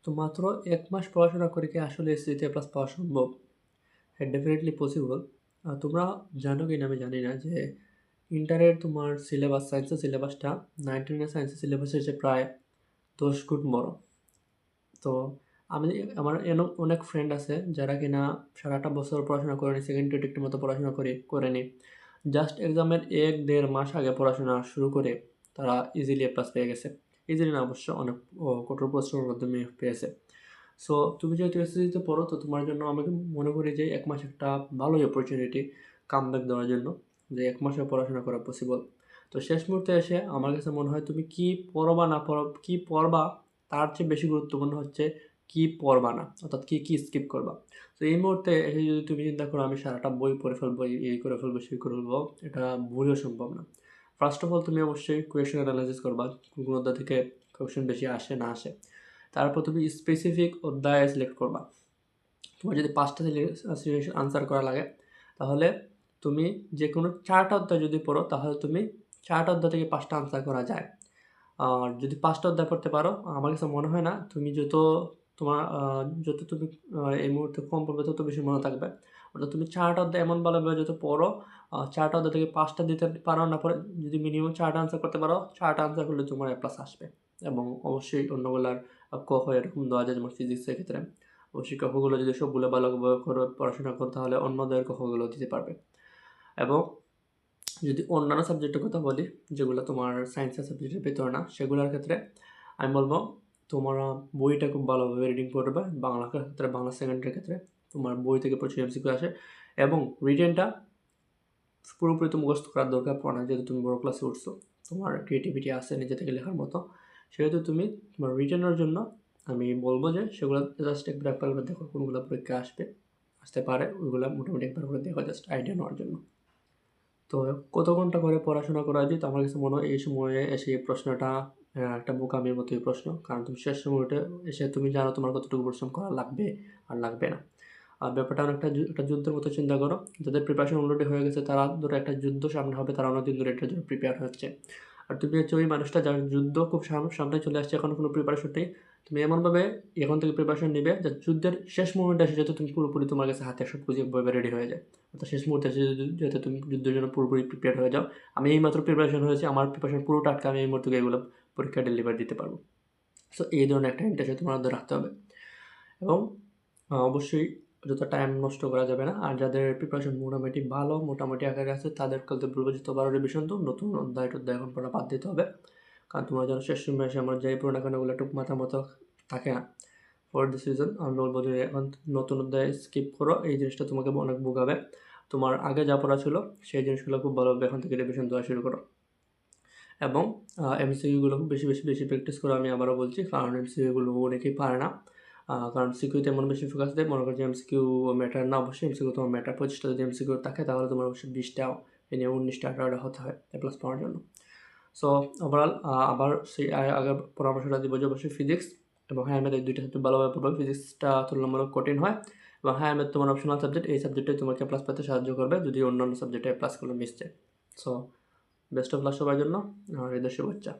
তো মাত্র 1 মাস পড়াশোনা করে কি আসলে এসএসসিতে এ প্লাস পাওয়া সম্ভব? হ্যাঁ, ডেফিনিটলি পসিবল। তোমরা জানো কিনা আমি জানি না যে ইন্টারের তোমার সিলেবাস, সায়েন্সের সিলেবাসটা 9, 10 এর সায়েন্সের সিলেবাসের চেয়ে প্রায় 10 গুণ বড়। তো আমি আমার অনেক ফ্রেন্ড আছে যারা কিনা সারাটা বছর পড়াশোনা করেনি, সেকেন্ড টেটের মতো পড়াশোনা করেনি। জাস্ট এক্সামের 1-1.5 মাস আগে পড়াশোনা শুরু করে তারা ইজিলি এ প্লাস পেয়ে গেছে। ইজিলি না, অবশ্য অনেক কঠোর পরিশ্রমের মাধ্যমে পেয়েছে। সো তুমি যেহেতু এসএসসিতে পড়ো, তো তোমার জন্য আমি মনে করি যে 1 মাস একটা ভালোই অপরচুনিটি কামব্যাক দেওয়ার জন্য, যে 1 মাসে পড়াশোনা করা পসিবল। তো শেষ মুহূর্তে এসে আমার কাছে মনে হয় তুমি কি পড়বা না কি পড়বা তার চেয়ে বেশি গুরুত্বপূর্ণ হচ্ছে কি পড়বা না, অর্থাৎ কি স্কিপ করবা। তো এই মুহূর্তে এসে যদি তুমি চিন্তা করো আমি সারাটা বই পড়ে ফেলবো, এই করে ফেলবো, সেই করে ফেলবো, এটা ভুলেও সম্ভব না। ফার্স্ট অফ অল তুমি অবশ্যই কোয়েশ্চেন অ্যানালাইসিস করবা, কোন অধ্যায় থেকে কোয়েশ্চেন বেশি আসে না আসে। তারপর তুমি স্পেসিফিক অধ্যায় সিলেক্ট করবা। তোমার যদি 5টা সিলেকশন আনসার করা লাগে, তাহলে তুমি যে কোনো 4টা অধ্যায় যদি পড়ো, তাহলে তুমি 4টা অধ্যায় থেকে 5টা আনসার করা যায়। আর যদি 5টা অধ্যায় পড়তে পারো, আমার কাছে মনে হয় না তুমি যত তুমি এই মুহূর্তে কম পড়বে তত বেশি মনে থাকবে। অর্থাৎ তুমি 4টা অধ্যায় এমন ভালোভাবে যত পড়ো, 4টা অধ্যায় থেকে 5টা দিতে পারো, না পরে যদি মিনিমাম 4টা আনসার করতে পারো, 4টা আনসার করলে তোমার এ প্লাস আসবে। এবং অবশ্যই অন্যগুলার ক, খ এরকম দেওয়া যায়, যেমন ফিজিক্সের ক্ষেত্রে অবশ্যই ক, খগুলো যদি সবগুলো ভালোভাবে করে পড়াশোনা করো, তাহলে অন্যদের ক, খগুলো দিতে পারবে। এবং যদি অন্যান্য সাবজেক্টের কথা বলি, যেগুলো তোমার সায়েন্সের সাবজেক্টের ভিতরে না, সেগুলোর ক্ষেত্রে আমি বলবো তোমরা বইটা খুব ভালোভাবে রিডিং করবে। বাংলার ক্ষেত্রে, বাংলা সেকেন্ডের ক্ষেত্রে তোমার বই থেকে প্রচুর এমসিকিউ আসে, এবং রিটেনটা পুরোপুরি তো মুখস্থ করার দরকার পড়ে না। যেহেতু তুমি বড় ক্লাসে উঠছো, তোমার ক্রিয়েটিভিটি আছে নিজে থেকে লেখার মতো, সেহেতু তুমি তোমার রিটেনের জন্য আমি বলবো যে সেগুলো জাস্ট একবার করে দেখো কোনগুলো পরীক্ষা আসতে পারে, ওইগুলো মোটামুটি একবার করে দেখো, জাস্ট আইডিয়া নেওয়ার জন্য। তো কত ঘন্টা করে পড়াশোনা করা উচিত? আমার কাছে মনে হয় এই সময়ে এসে এই প্রশ্নটা একটা বোকামির মতোই প্রশ্ন। কারণ তুমি শেষ সময়টা এসে তুমি জানো তোমার কতটুকু পরিশ্রম করা লাগবে আর লাগবে না। আর ব্যাপারটা অনেকটা একটা যুদ্ধের মতো চিন্তা করো। যাদের প্রিপারেশন অলরেডি হয়ে গেছে, তারা ধরো একটা যুদ্ধ সামনে হবে, তারা অনেকদিন ধরে এটার জন্য প্রিপেয়ার হচ্ছে। আর তুমি হচ্ছে ওই মানুষটা যার যুদ্ধ খুব সামনে চলে আসছে, এখনো কোনো প্রিপারেশন নেই। তুমি এমনভাবে এখন থেকে প্রিপারেশন নিবে যে যুদ্ধের শেষ মোমেন্টে এসে যাতে তুমি পুরোপুরি তোমার কাছে হাতে সব কিছু রেডি হয়ে যায়। অর্থাৎ শেষ মুহূর্তে এসে যাতে তুমি যুদ্ধের জন্য পুরোপুরি প্রিপেয়ার হয়ে যাও। আমি এইমাত্র প্রিপারেশন হয়েছে, আমার প্রিপারেশন পুরোটা আটকে আমি এই মুহূর্তে এগুলো পরীক্ষা ডেলিভার দিতে পারবো। সো এই ধরনের একটা ইন্টারেস্ট তোমার মধ্যে রাখতে হবে। এবং অবশ্যই যত টাইম নষ্ট করা যাবে না। আর যাদের প্রিপারেশন মোটামুটি আকারে আছে, তাদের কাছে বলবো যে তোমরা রিভিশন তো নতুন অধ্যায় এখন পড়া বাদ দিতে হবে। কারণ তোমরা যেন শেষ সময় এসে আমার যাই পুরোনো ওগুলো একটু মাথার মতো থাকে না। ফর দিস রিজন আমি বলবো যে এখন নতুন অধ্যায় স্কিপ করো, এই জিনিসটা তোমাকে অনেক ভোগাবে। তোমার আগে যা পড়া ছিল সেই জিনিসগুলো খুব ভালোভাবে এখন থেকে রিভিশন দেওয়া শুরু করো। এবং এমসিকিউগুলো বেশি প্র্যাকটিস করো, আমি আবারও বলছি, কারণ এমসিকিউগুলো অনেকেই পারে না। কারণ সিকিউতে এমন বেশি ফোকাস দেয়, মনে করো যে এমসিকিউ ম্যাটার না, অবশ্যই এমসিকিউ তোমার ম্যাটার। 25টা যদি এমসিকিউ থাকে, তাহলে তোমার অবশ্যই 20টা, এ নিয়ে 19টা 18টা হতে হয় এ প্লাস পাওয়ার জন্য। সো ওভারঅল আবার সেই আগের পরামর্শটা দিব যে অবশ্যই ফিজিক্স এবং হায়ার ম্যাথ, এই দুইটা সাবজেক্ট ভালোভাবে পড়বে। ফিজিক্সটা তুলনামূলক কঠিন হয়, এবং হায়ার ম্যাথ তোমার অপশনাল সাবজেক্ট, এই সাবজেক্টে তোমাকে প্লাস পেতে সাহায্য করবে যদি অন্যান্য সাবজেক্টে প্লাসগুলো মিস যায়। সো বেস্ট অফ লাক সবার জন্য, আর এদের শুভেচ্ছা।